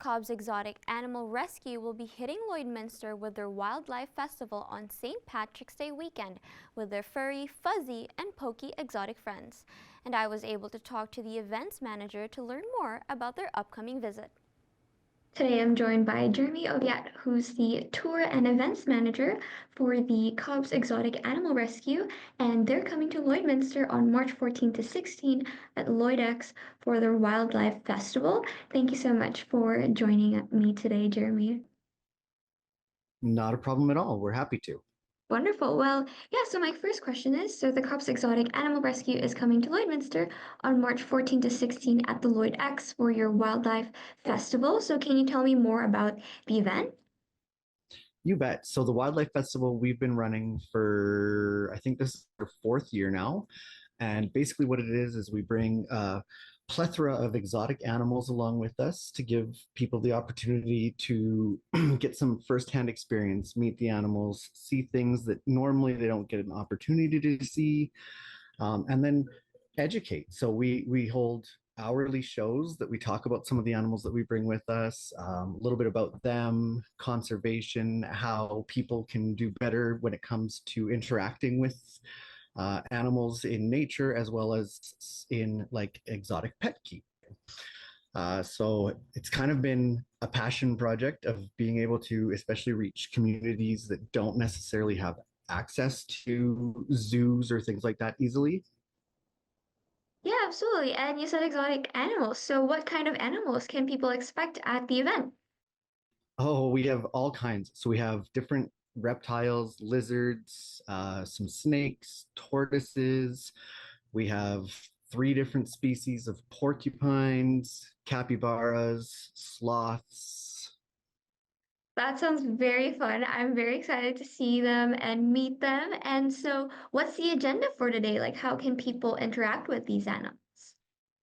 Cobb's Exotic Animal Rescue will be hitting Lloydminster with their Wildlife Festival on St. Patrick's Day weekend with their furry, fuzzy, and pokey exotic friends. And I was able to talk to the events manager to learn more about their upcoming visit. Today I'm joined by Jeremy Oviat, who's the tour and events manager for the Cobb's Exotic Animal Rescue, and they're coming to Lloydminster on March 14 to 16 at LloydX for their Wildlife Festival. Thank you so much for joining me today, Jeremy. Not a problem at all. We're happy to. Wonderful. Well, yeah, so my first question is, so the Cobb's Exotic Animal Rescue is coming to Lloydminster on March 14 to 16 at the Lloyd X for your Wildlife Festival. So can you tell me more about the event? You bet. So the Wildlife Festival we've been running for, I think this is our fourth year now. And basically what it is we bring a plethora of exotic animals along with us to give people the opportunity to get some firsthand experience, meet the animals, see things that normally they don't get an opportunity to see, and then educate. So we hold hourly shows that we talk about some of the animals that we bring with us, a little bit about them, conservation, how people can do better when it comes to interacting with animals in nature as well as in like exotic pet keep. So it's kind of been a passion project of being able to especially reach communities that don't necessarily have access to zoos or things like that easily. Yeah, absolutely. And you said exotic animals. So what kind of animals can people expect at the event? Oh, we have all kinds. So we have different reptiles, lizards, some snakes, tortoises. We have three different species of porcupines, capybaras, sloths. That sounds very fun. I'm very excited to see them and meet them. And so, what's the agenda for today? Like, how can people interact with these animals?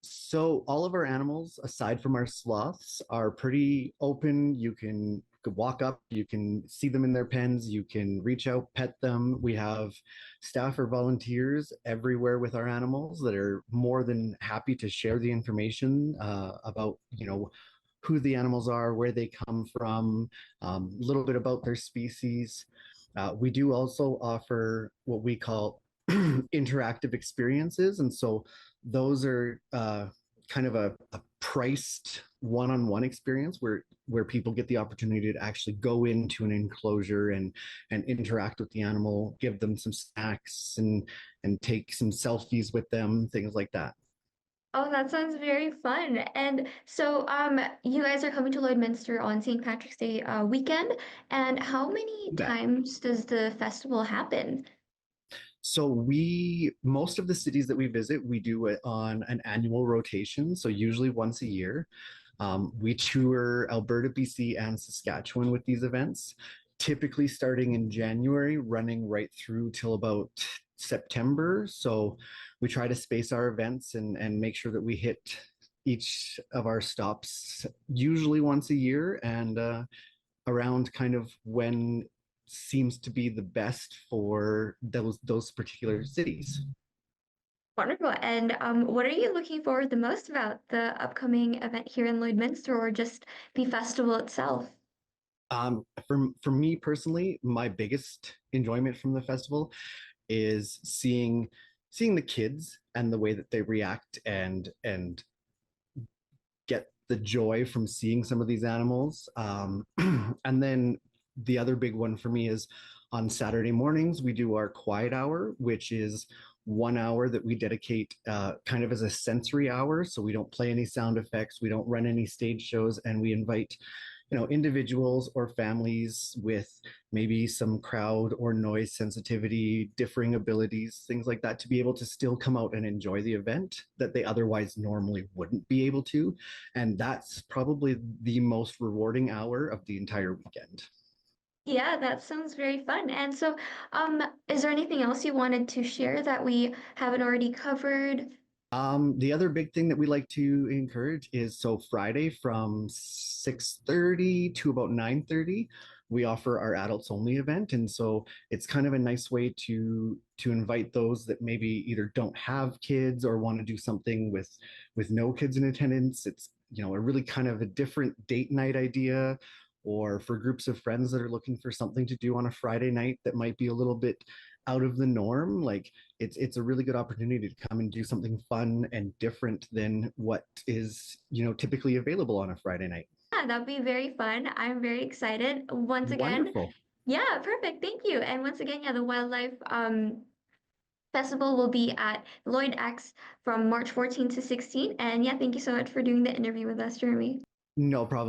So all of our animals, aside from our sloths, are pretty open. You can walk up, you can see them in their pens, you can reach out, pet them. We have staff or volunteers everywhere with our animals that are more than happy to share the information about, who the animals are, where they come from, a little bit about their species. We do also offer what we call interactive experiences. And so those are kind of a priced one-on-one experience where people get the opportunity to actually go into an enclosure and interact with the animal, give them some snacks and take some selfies with them, things like that. Oh, that sounds very fun. And so, you guys are coming to Lloydminster on St. Patrick's Day weekend. And how many You bet. times does the festival happen? So we most of the cities that we visit, we do it on an annual rotation. So usually once a year. We tour Alberta, BC, and Saskatchewan with these events, typically starting in January, running right through till about September. So we try to space our events and make sure that we hit each of our stops usually once a year and around kind of when seems to be the best for those particular cities. Wonderful. And what are you looking forward the most about the upcoming event here in Lloydminster or just the festival itself? For me personally, my biggest enjoyment from the festival is seeing the kids and the way that they react and get the joy from seeing some of these animals. And then the other big one for me is on Saturday mornings, we do our quiet hour, which is 1 hour that we dedicate kind of as a sensory hour. So we don't play any sound effects, we don't run any stage shows, and we invite individuals or families with maybe some crowd or noise sensitivity, differing abilities, things like that, to be able to still come out and enjoy the event that they otherwise normally wouldn't be able to. And that's probably the most rewarding hour of the entire weekend. Yeah, that sounds very fun. And so, is there anything else you wanted to share that we haven't already covered? The other big thing that we like to encourage is so Friday from 6:30 to about 9:30, we offer our adults only event. And so it's kind of a nice way to invite those that maybe either don't have kids or want to do something with no kids in attendance. It's a really kind of a different date night idea, or for groups of friends that are looking for something to do on a Friday night that might be a little bit out of the norm, like it's a really good opportunity to come and do something fun and different than what is, typically available on a Friday night. Yeah, that'd be very fun. I'm very excited. Once again, Wonderful. yeah, perfect. Thank you. And once again, yeah, the Wildlife Festival will be at Lloyd X from March 14th to 16th. And yeah, thank you so much for doing the interview with us, Jeremy. No problem.